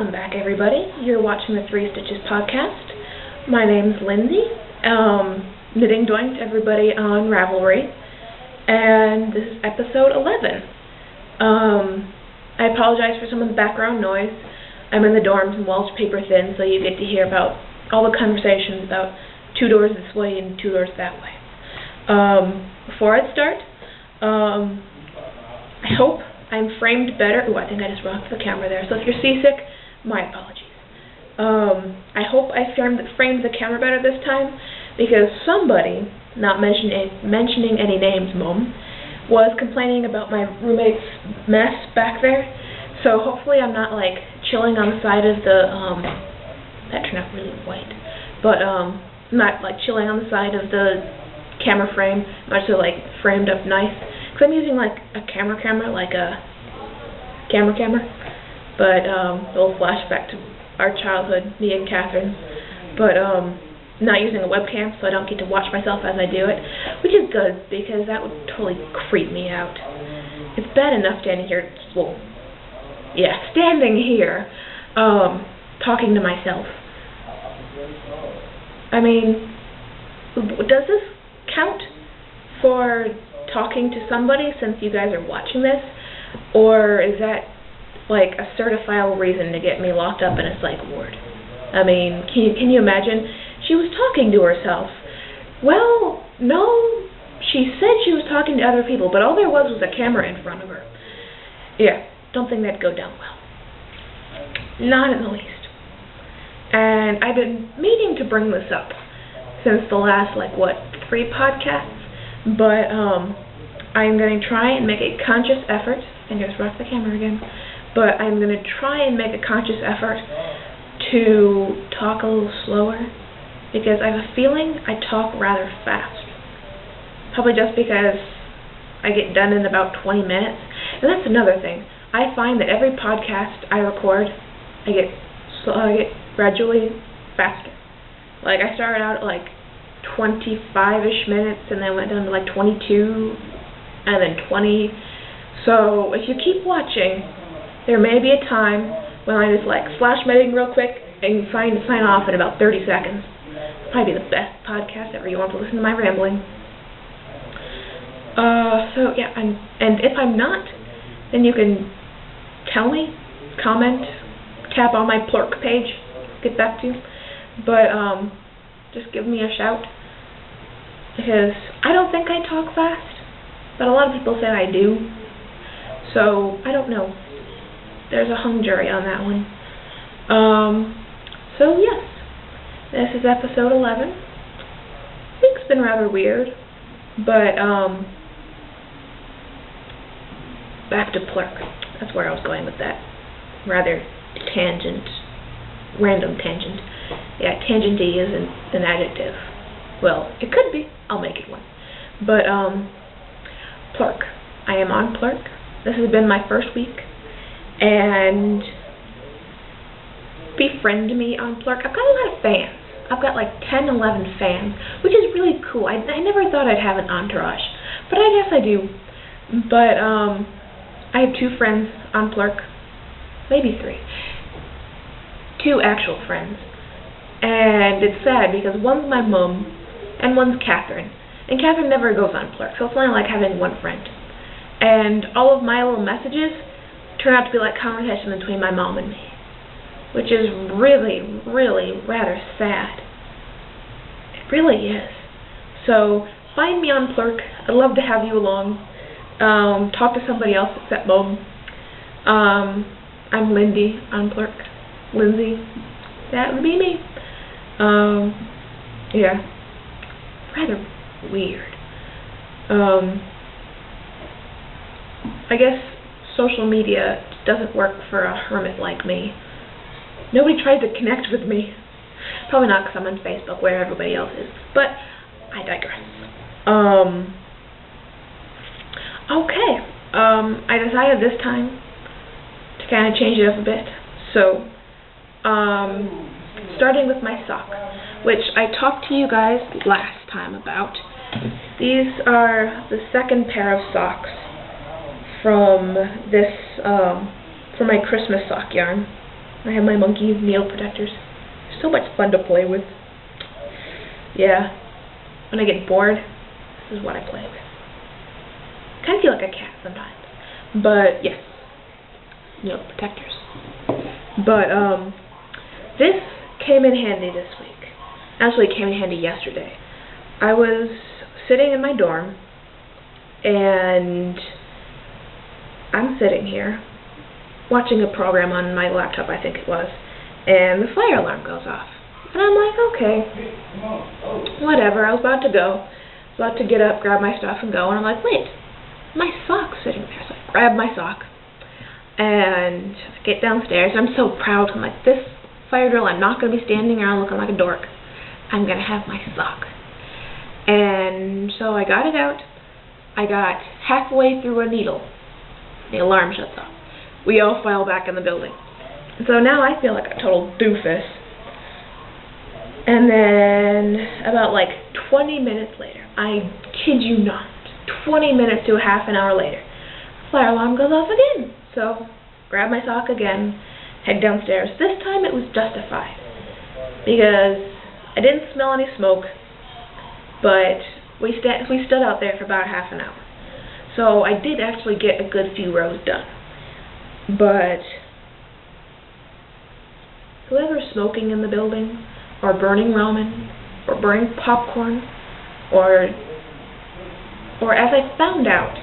Welcome back, everybody. You're watching the Three Stitches podcast. My name's Lindsay. Knitting doink to everybody on Ravelry, and this is episode 11. I apologize for some of the background noise. I'm in the dorms and walls paper thin, so you get to hear about all the conversations about 2 doors this way and 2 doors that way. Before I start, I hope I'm framed better. Ooh, I think I just rocked the camera there. So if you're seasick, my apologies. I hope I framed the camera better this time, because somebody, not mentioning any names, Mom, was complaining about my roommate's mess back there. So hopefully I'm not like chilling on the side of the that turned out really white, but not like chilling on the side of the camera frame. I'm actually like framed up nice. Cause I'm using like a camera, like a camera. But a little flashback to our childhood, me and Catherine. But not using a webcam, so I don't get to watch myself as I do it, which is good because that would totally creep me out. It's bad enough standing here, standing here, talking to myself. I mean, does this count for talking to somebody since you guys are watching this, or is that like a certifiable reason to get me locked up in a psych ward? I mean, can you imagine? She was talking to herself. Well, no, she said she was talking to other people, but all there was a camera in front of her. Yeah, don't think that'd go down well. Not in the least. And I've been meaning to bring this up since the last, 3 podcasts, but I'm going to try and make a conscious effort, and just rock the camera again, but I'm going to try and make a conscious effort to talk a little slower, because I have a feeling I talk rather fast. Probably just because I get done in about 20 minutes. And that's another thing. I find that every podcast I record, I get gradually faster. Like, I started out at 25-ish minutes, and then went down to 22, and then 20. So if you keep watching, there may be a time when I just slash my thing real quick and sign off in about 30 seconds. Probably the best podcast ever. You want to listen to my rambling. So yeah, and if I'm not, then you can tell me, comment, tap on my Plurk page, get back to you. But just give me a shout, because I don't think I talk fast, but a lot of people say I do. So I don't know. There's a hung jury on that one. So yes. This is episode 11. Week's been rather weird, but back to Plurk. That's where I was going with that. Rather random tangent. Yeah, tangenty isn't an adjective. Well, it could be. I'll make it one. But Plurk. I am on Plurk. This has been my first week, and befriend me on Plurk. I've got a lot of fans. I've got 10, 11 fans, which is really cool. I never thought I'd have an entourage, but I guess I do. But I have 2 friends on Plurk, maybe 3. 2 actual friends. And it's sad because one's my mom and one's Catherine. And Catherine never goes on Plurk, so it's only like having one friend. And all of my little messages turn out to be like conversation between my mom and me, which is really, really rather sad. It really is. So find me on Plurk. I'd love to have you along. Talk to somebody else except Mom. I'm Lindy on Plurk. Lindsay. That would be me. Yeah. Rather weird. I guess social media doesn't work for a hermit like me. Nobody tried to connect with me. Probably not because I'm on Facebook where everybody else is. But I digress. Okay. I decided this time to kind of change it up a bit. So, starting with my sock, which I talked to you guys last time about. These are the second pair of socks from this, from my Christmas sock yarn. I have my monkey nail protectors. So much fun to play with. Yeah. When I get bored, this is what I play with. Kind of feel like a cat sometimes. But, yes. Nail protectors. But, this came in handy this week. Actually, it came in handy yesterday. I was sitting in my dorm, and I'm sitting here watching a program on my laptop, I think it was, and the fire alarm goes off. And I'm like, okay, whatever. I was about to go. About to get up, grab my stuff, and go, and I'm like, wait, my sock's sitting there. So I grab my sock, and I get downstairs. I'm so proud. I'm like, this fire drill, I'm not going to be standing around looking like a dork. I'm going to have my sock. And so I got it out. I got halfway through a needle. The alarm shuts off. We all file back in the building. And so now I feel like a total doofus. And then about like 20 minutes later, I kid you not, 20 minutes to a half an hour later, the fire alarm goes off again. So grab my sock again, head downstairs. This time it was justified because I didn't smell any smoke, but we stood out there for about half an hour. So I did actually get a good few rows done. But whoever's smoking in the building, or burning ramen, or burning popcorn, or as I found out,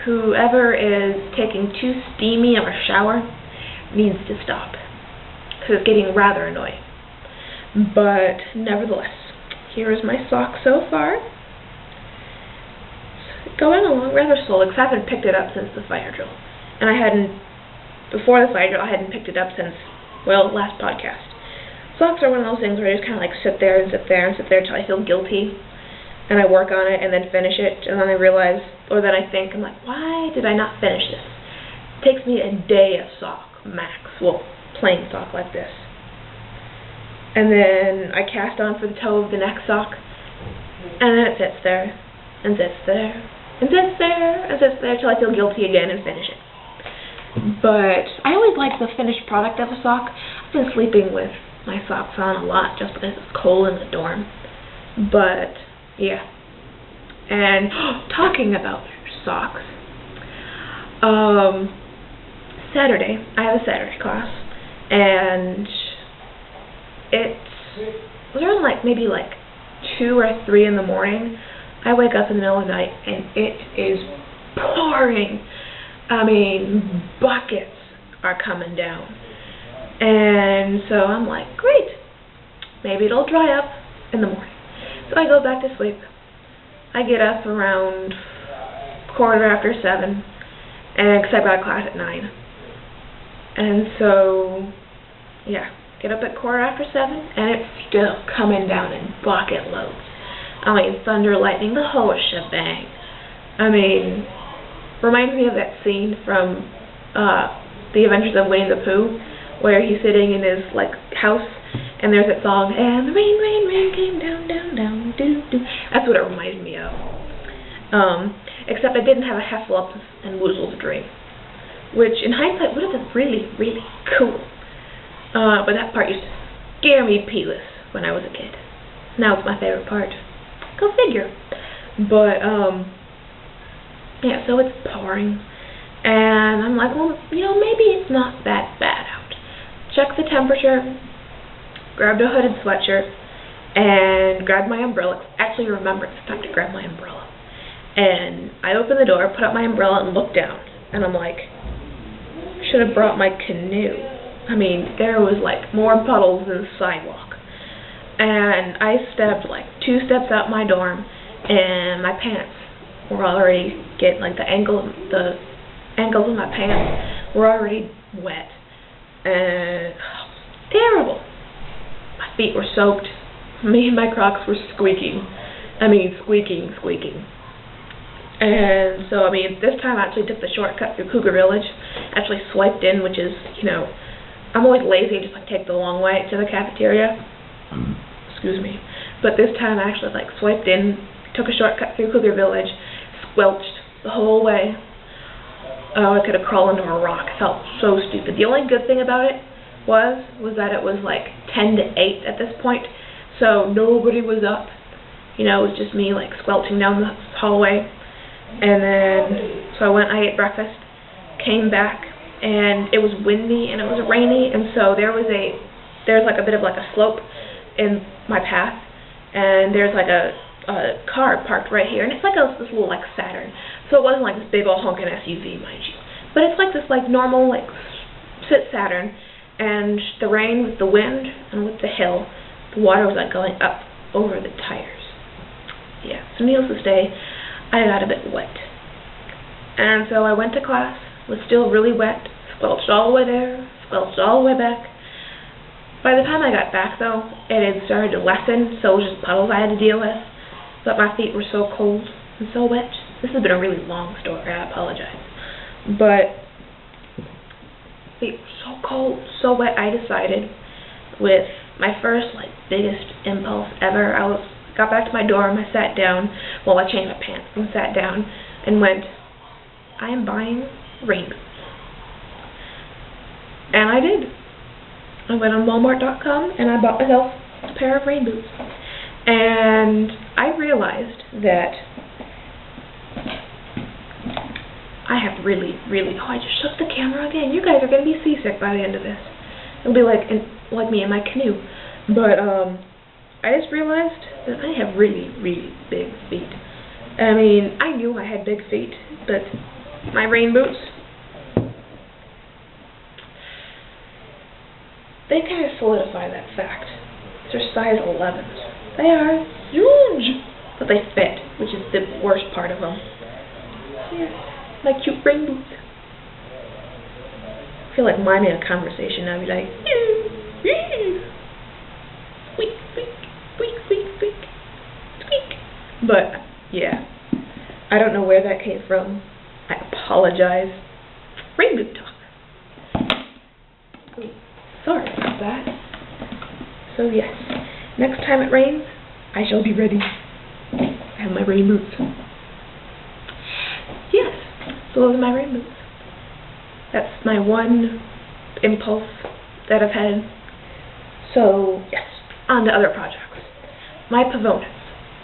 whoever is taking too steamy of a shower needs to stop, because it's getting rather annoying. But nevertheless, here is my sock so far. It's going along rather slowly, because I haven't picked it up since the fire drill. And before the fire drill, I hadn't picked it up since, well, last podcast. Socks are one of those things where I just kind of like sit there and sit there and sit there until I feel guilty. And I work on it and then finish it. And then I realize, or then I think, I'm like, why did I not finish this? It takes me a day of sock, max. Well, plain sock like this. And then I cast on for the toe of the next sock, and then it sits there, and sits there, and sits there, and sits there until I feel guilty again and finish it. But I always like the finished product of a sock. I've been sleeping with my socks on a lot just because it's cold in the dorm. But, yeah. And talking about socks, Saturday, I have a Saturday class, and it was around maybe 2 or 3 in the morning. I wake up in the middle of the night and it is pouring. I mean, buckets are coming down. And so I'm like, great. Maybe it'll dry up in the morning. So I go back to sleep. I get up around 7:15, and because I've got class at 9. And so, yeah. Get up at 7:15, and it's still coming down in bucket loads. I mean, thunder, lightning, the whole shebang. I mean, reminds me of that scene from The Adventures of Winnie the Pooh, where he's sitting in his house, and there's that song, and the rain, rain, rain came down, down, down, doo, doo. That's what it reminds me of. Except I didn't have a Heffalump and Woozle's dream, which in hindsight would have been really, really cool. But that part used to scare me peeless when I was a kid. Now it's my favorite part. Go figure. But, yeah, so it's pouring. And I'm like, well, maybe it's not that bad out. Check the temperature, grabbed a hooded sweatshirt, and grabbed my umbrella. Actually remembered it's time to grab my umbrella. And I opened the door, put up my umbrella, and looked down. And I'm like, should have brought my canoe. I mean, there was more puddles than the sidewalk. And I stepped 2 steps out my dorm, and my pants were already getting the ankles of my pants were already wet. And terrible. My feet were soaked. Me and my Crocs were squeaking. I mean, squeaking. And so, I mean, this time I actually took the shortcut through Cougar Village. Actually swiped in, which is, I'm always lazy, just take the long way to the cafeteria. Excuse me. But this time I actually swiped in, took a shortcut through Cougar Village, squelched the whole way. Oh, I could have crawled into a rock. It felt so stupid. The only good thing about it was that it was like 10 to 8 at this point, so nobody was up. You know, it was just me like squelching down the hallway. And then, so I ate breakfast, came back, and it was windy and it was rainy, and so there's like a bit of like a slope in my path, and there's like a car parked right here, and it's like this little like Saturn, so it wasn't like this big old honking SUV, mind you, but it's like this like normal like sit Saturn, and the rain with the wind and with the hill, the water was like going up over the tires. Yeah, so needless to say, I got a bit wet. And so I went to class, was still really wet, squelched all the way there, squelched all the way back. By the time I got back, though, it had started to lessen, so it was just puddles I had to deal with. But my feet were so cold and so wet. This has been a really long story, I apologize. But feet were so cold, so wet, I decided, with my first, like, biggest impulse ever, got back to my dorm, I sat down, well, I changed my pants, and sat down, and went, I am buying Rainboots. And I did. I went on Walmart.com, and I bought myself a pair of Rainboots. And I realized that I have really, oh, I just shook the camera again. You guys are going to be seasick by the end of this. It'll be like me in my canoe. But, I just realized that I have really, big feet. I mean, I knew I had big feet, but my rain boots, they kind of solidify that fact. They're size 11s. They are huge, but they fit, which is the worst part of them. Yeah, my cute rain boots. I feel like miming a conversation. I'd be like, squeak, squeak. But, yeah, I don't know where that came from. I apologize. Rain boot talk. Sorry about that. So, yes, next time it rains, I shall be ready. I have my rain boots. Yes, so those are my rain boots. That's my one impulse that I've had. So, yes, on to other projects. My pavonas.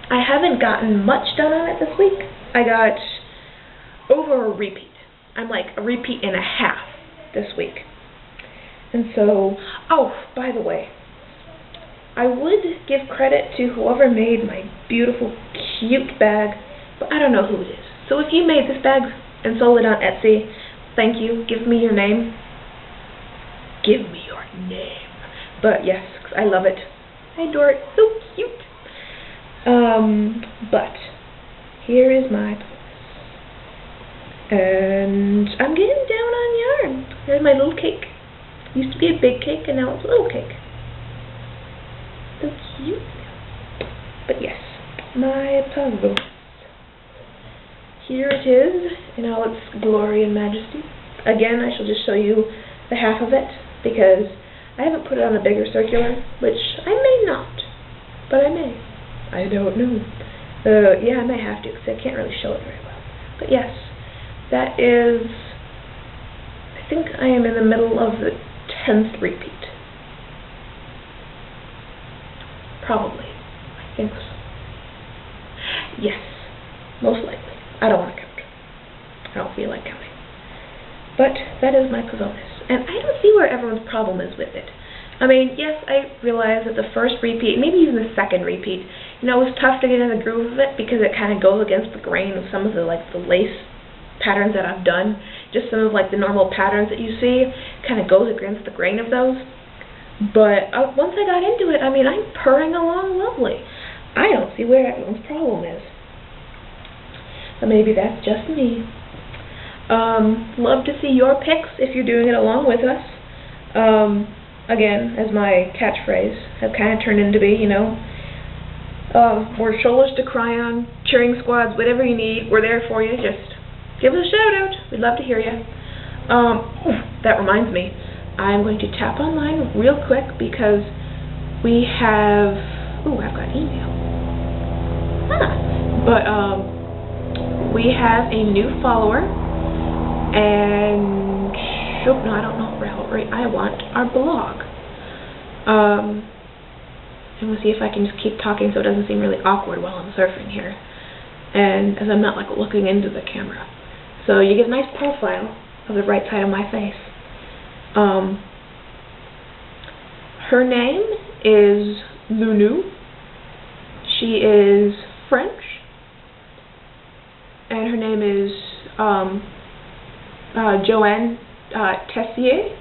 I haven't gotten much done on it this week. I got over a repeat. I'm like a repeat and a half this week. And so, oh, by the way, I would give credit to whoever made my beautiful, cute bag, but I don't know who it is. So if you made this bag and sold it on Etsy, thank you. Give me your name. Give me your name. But yes, I love it. I adore it. So cute. But here is my place. And I'm getting down on yarn. Here's my little cake. Used to be a big cake and now it's a little cake. So cute. But yes, my puzzle. Here it is in all its glory and majesty. Again, I shall just show you the half of it because I haven't put it on a bigger circular, which I may not, but I may. I don't know. Yeah, I may have to because I can't really show it very well. But yes, that is, I think I am in the middle of the 10th repeat. Probably. I think so. Yes, most likely. I don't want to count. I don't feel like counting. But that is my pavonas. And I don't see where everyone's problem is with it. I mean, yes, I realize that the first repeat, maybe even the second repeat, you know, it was tough to get in the groove of it because it kind of goes against the grain of some of the, like, the lace patterns that I've done. Just some of, like, the normal patterns that you see kind of goes against the grain of those. But once I got into it, I mean, I'm purring along lovely. I don't see where everyone's problem is. But maybe that's just me. Love to see your pics if you're doing it along with us. Again, as my catchphrase has kind of turned into be, you know, we're shoulders to cry on, cheering squads, whatever you need, we're there for you. Just give us a shout out. We'd love to hear you. That reminds me, I'm going to tap online real quick because we have, I've got email. But we have a new follower, and no, I don't know. Hold I want our blog. And we'll see if I can just keep talking so it doesn't seem really awkward while I'm surfing here. And as I'm not like looking into the camera. So you get a nice profile of the right side of my face. Her name is Lunu. She is French. And her name is Joanne Tessier.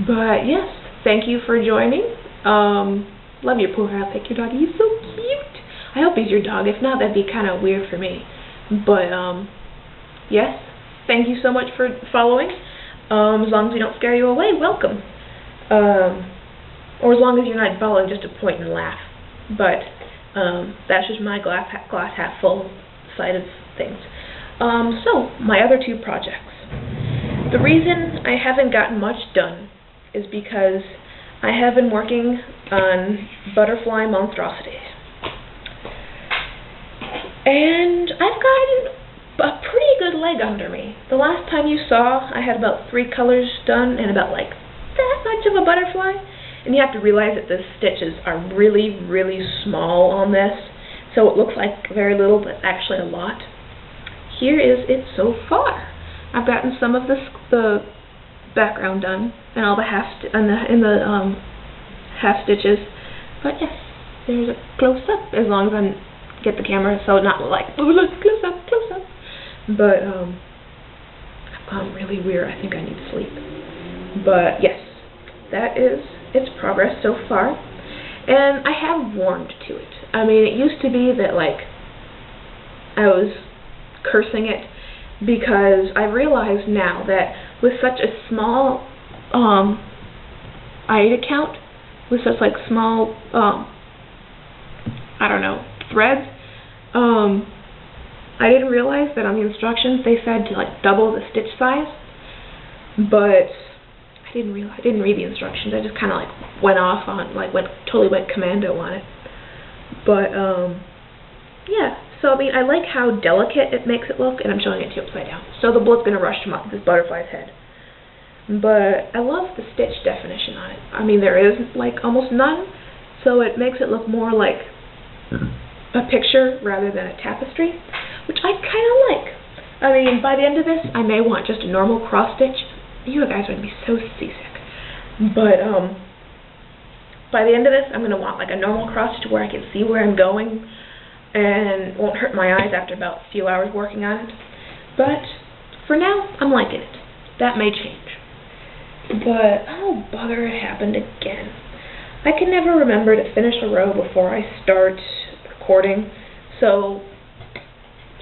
But yes, thank you for joining. Love your profile picture, doggy. He's so cute. I hope he's your dog. If not, that'd be kind of weird for me. But yes, thank you so much for following. As long as we don't scare you away, welcome. Or as long as you're not following just to point and laugh. But that's just my glass half full side of things. So, my other two projects. The reason I haven't gotten much done is because I have been working on butterfly monstrosities. And I've gotten a pretty good leg under me. The last time you saw, I had about 3 colors done and about like that much of a butterfly. And you have to realize that the stitches are really, really small on this. So it looks like very little, but actually a lot. Here is it so far. I've gotten some of the background done and all the half stitches. But yes, there's a close up as long as I get the camera so not like, oh look, close up, close up. But I've gone really weird. I think I need sleep. But yes, that is its progress so far. And I have warmed to it. I mean, it used to be that like I was cursing it because I realize now that with such a small item count, with such like small I don't know, threads, I didn't realize that on the instructions they said to like double the stitch size, but I didn't read the instructions. I just kind of like went off on totally went commando on it. But yeah. So I mean, I like how delicate it makes it look, and I'm showing it to you upside down. So the blood's gonna rush to this butterfly's head. But I love the stitch definition on it. I mean, there is like almost none, so it makes it look more like a picture rather than a tapestry, which I kind of like. I mean, by the end of this, I may want just a normal cross stitch. You guys are gonna be so seasick. But by the end of this, I'm gonna want like a normal cross stitch where I can see where I'm going and won't hurt my eyes after about a few hours working on it. But for now, I'm liking it. That may change. But oh bugger, it happened again. I can never remember to finish a row before I start recording. So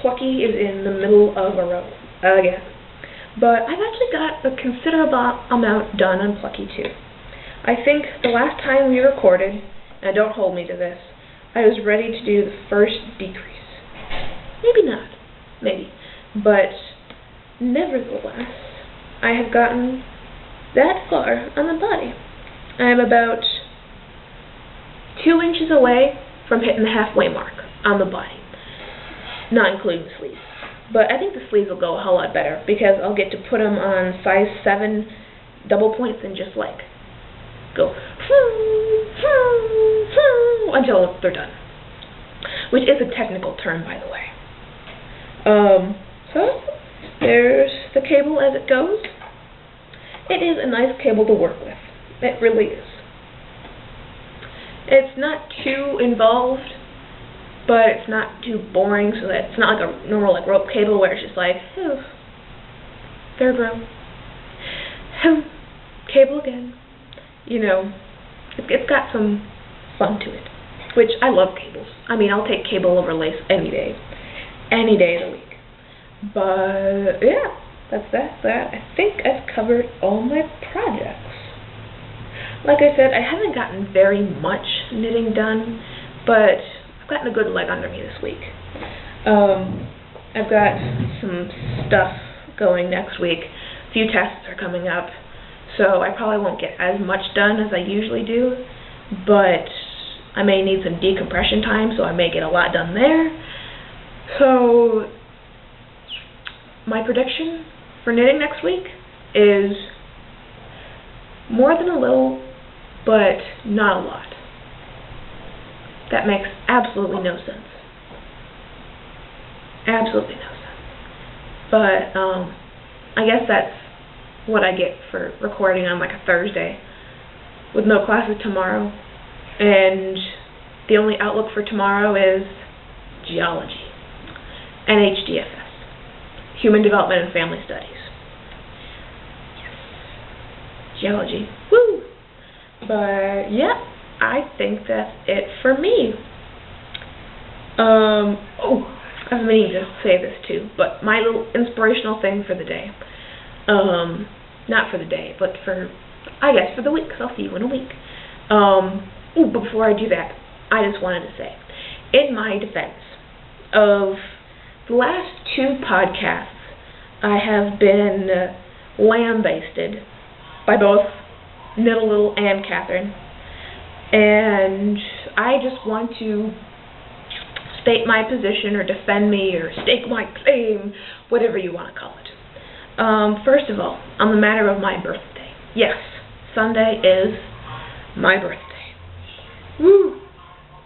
Plucky is in the middle of a row again. But I've actually got a considerable amount done on Plucky too. I think the last time we recorded, and don't hold me to this, I was ready to do the first decrease. Maybe not. Maybe. But nevertheless, I have gotten that far on the body. I am about 2 inches away from hitting the halfway mark on the body, not including the sleeves. But I think the sleeves will go a whole lot better because I'll get to put them on size 7 double points and just like go until they're done, which is a technical term, by the way. So there's the cable as it goes. It is a nice cable to work with. It really is. It's not too involved, but it's not too boring, so that it's not like a normal like rope cable where it's just like, oh, third row, cable again. You know, it's got some fun to it, which I love cables. I mean, I'll take cable over lace any day of the week. But yeah, that's that. I think I've covered all my projects. Like I said, I haven't gotten very much knitting done, but I've gotten a good leg under me this week. I've got some stuff going next week. A few tests are coming up, so I probably won't get as much done as I usually do, but I may need some decompression time, so I may get a lot done there. So my prediction for knitting next week is more than a little, but not a lot. That makes absolutely no sense. Absolutely no sense. But I guess that's what I get for recording on like a Thursday with no classes tomorrow, and the only outlook for tomorrow is geology and HDFS, Human Development and Family Studies. Yes. Geology. Woo! But yeah, I think that's it for me. I've been meaning to say this too, but my little inspirational thing for the day. Not for the day, but I guess for the week, because I'll see you in a week. But before I do that, I just wanted to say, in my defense of the last 2 podcasts, I have been lambasted by both Niddle Little and Catherine, and I just want to state my position or defend me or stake my claim, whatever you want to call it. First of all, on the matter of my birthday. Yes, Sunday is my birthday. Woo!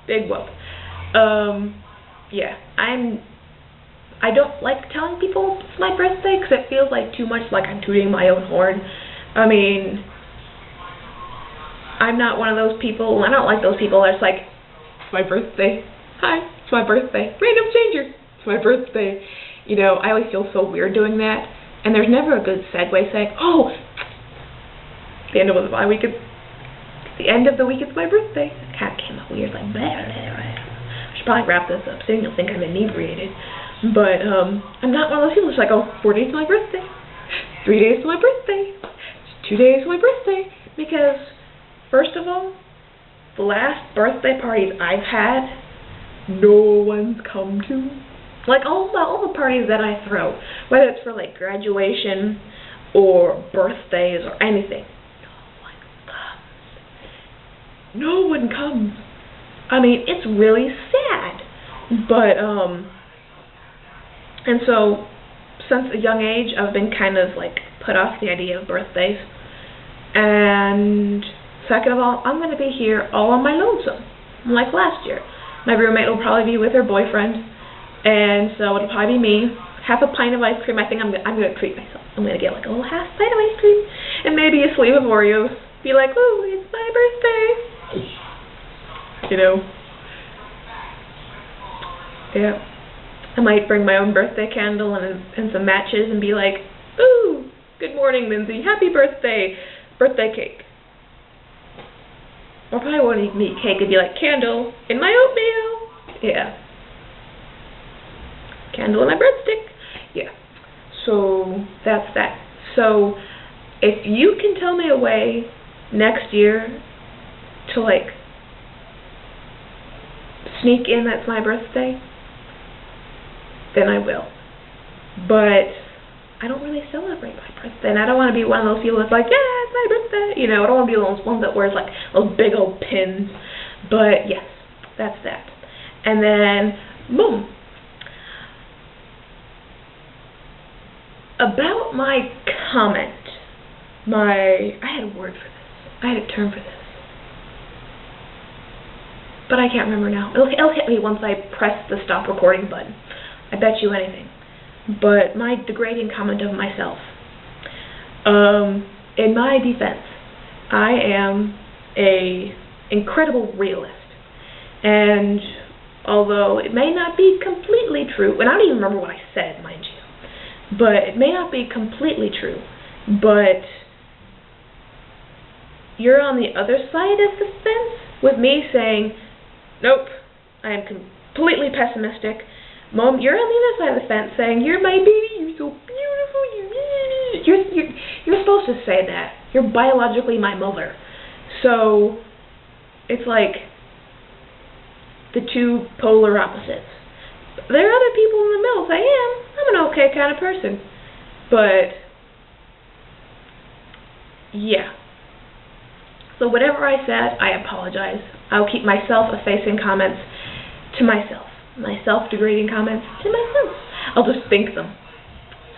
Big whoop. Yeah, I don't like telling people it's my birthday because it feels like too much like I'm tooting my own horn. I mean, I'm not one of those people, I don't like those people that's like, it's my birthday. Hi, it's my birthday. Random stranger. It's my birthday. You know, I always feel so weird doing that. And there's never a good segue saying, oh, the end of the week it's my birthday. It kind of came out weird, like, blah, blah, blah. I should probably wrap this up soon. You'll think I'm inebriated. But I'm not one of those people who's like, oh, 4 days to my birthday. 3 days to my birthday. 2 days to my birthday. Because, first of all, the last birthday parties I've had, no one's come to. Like, all the parties that I throw, whether it's for, like, graduation or birthdays or anything, no one comes. I mean, it's really sad. But, and so, since a young age, I've been kind of, like, put off the idea of birthdays. And, second of all, I'm going to be here all on my lonesome, like last year. My roommate will probably be with her boyfriend, and so it'll probably be me. Half a pint of ice cream. I think I'm gonna treat myself. I'm gonna get like a little half pint of ice cream, and maybe a sleeve of Oreos. Be like, ooh, it's my birthday. You know. Yeah. I might bring my own birthday candle and some matches and be like, ooh, good morning, Lindsay. Happy birthday. Birthday cake. Or probably won't eat cake and be like, candle in my oatmeal. Yeah. Candle in my breadstick. Yeah. So, that's that. So, if you can tell me a way next year to, like, sneak in that's my birthday, then I will. But I don't really celebrate my birthday, and I don't want to be one of those people that's like, yeah, it's my birthday. You know, I don't want to be one of those ones that wears, like, those big old pins. But, yes, that's that. And then, boom. About my comment, I had a word for this. I had a term for this. But I can't remember now. It'll hit me once I press the stop recording button. I bet you anything. But my degrading comment of myself. In my defense, I am a incredible realist. And although it may not be completely true, and I don't even remember what I said, mind you, but it may not be completely true, but you're on the other side of the fence with me saying, nope, I am completely pessimistic. Mom, you're on the other side of the fence saying, you're my baby, you're so beautiful, you're supposed to say that. You're biologically my mother. So, it's like the two polar opposites. There are other people in the middle say, I'm an okay kind of person. But, yeah. So whatever I said, I apologize. I'll keep my self-effacing comments to myself. My self-degrading comments to myself. I'll just think them.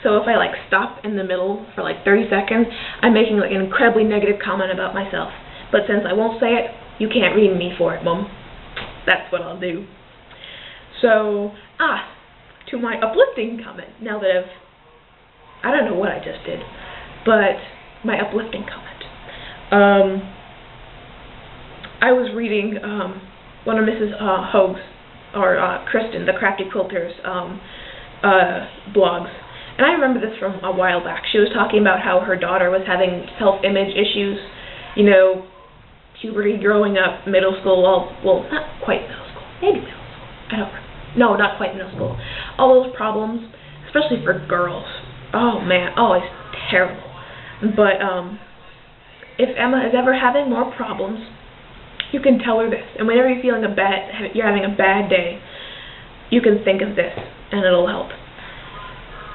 So if I like stop in the middle for like 30 seconds, I'm making like an incredibly negative comment about myself. But since I won't say it, you can't read me for it, Mom. That's what I'll do. So, to my uplifting comment, now that I don't know what I just did, but my uplifting comment. I was reading one of Mrs. Hoag's, or Kristen, the Crafty Quilter's blogs, and I remember this from a while back. She was talking about how her daughter was having self-image issues, you know, puberty, growing up, middle school, well, not quite middle school, maybe middle school, I don't know. No, not quite middle school. All those problems, especially for girls. Oh man, it's terrible. But if Emma is ever having more problems, you can tell her this. And whenever you're feeling you're having a bad day, you can think of this, and it'll help.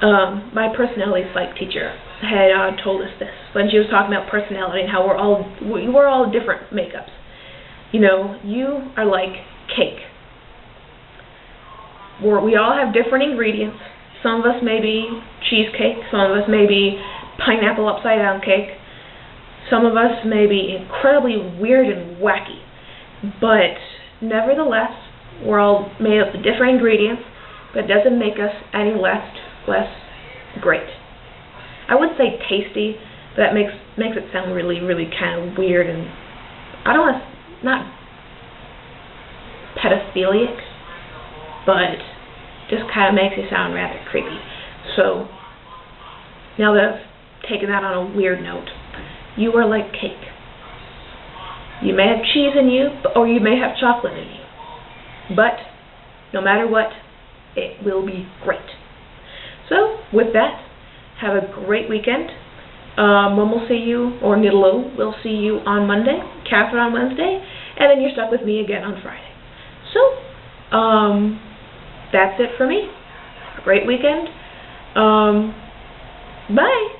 My personality psych teacher had told us this when she was talking about personality and how we're all different makeups. You know, you are like cake. We all have different ingredients. Some of us may be cheesecake, some of us may be pineapple upside down cake, some of us may be incredibly weird and wacky, but nevertheless, we're all made up of different ingredients, but it doesn't make us any less great. I would say tasty, but that makes it sound really, really kind of weird, and I don't want to, not pedophilic, but just kind of makes you sound rather creepy. So, now that I've taken that on a weird note, you are like cake. You may have cheese in you, or you may have chocolate in you, but no matter what, it will be great. So, with that, have a great weekend. Mom will see you, or Niddle will see you on Monday, Catherine on Wednesday, and then you're stuck with me again on Friday. So, that's it for me. Have a great weekend. Bye.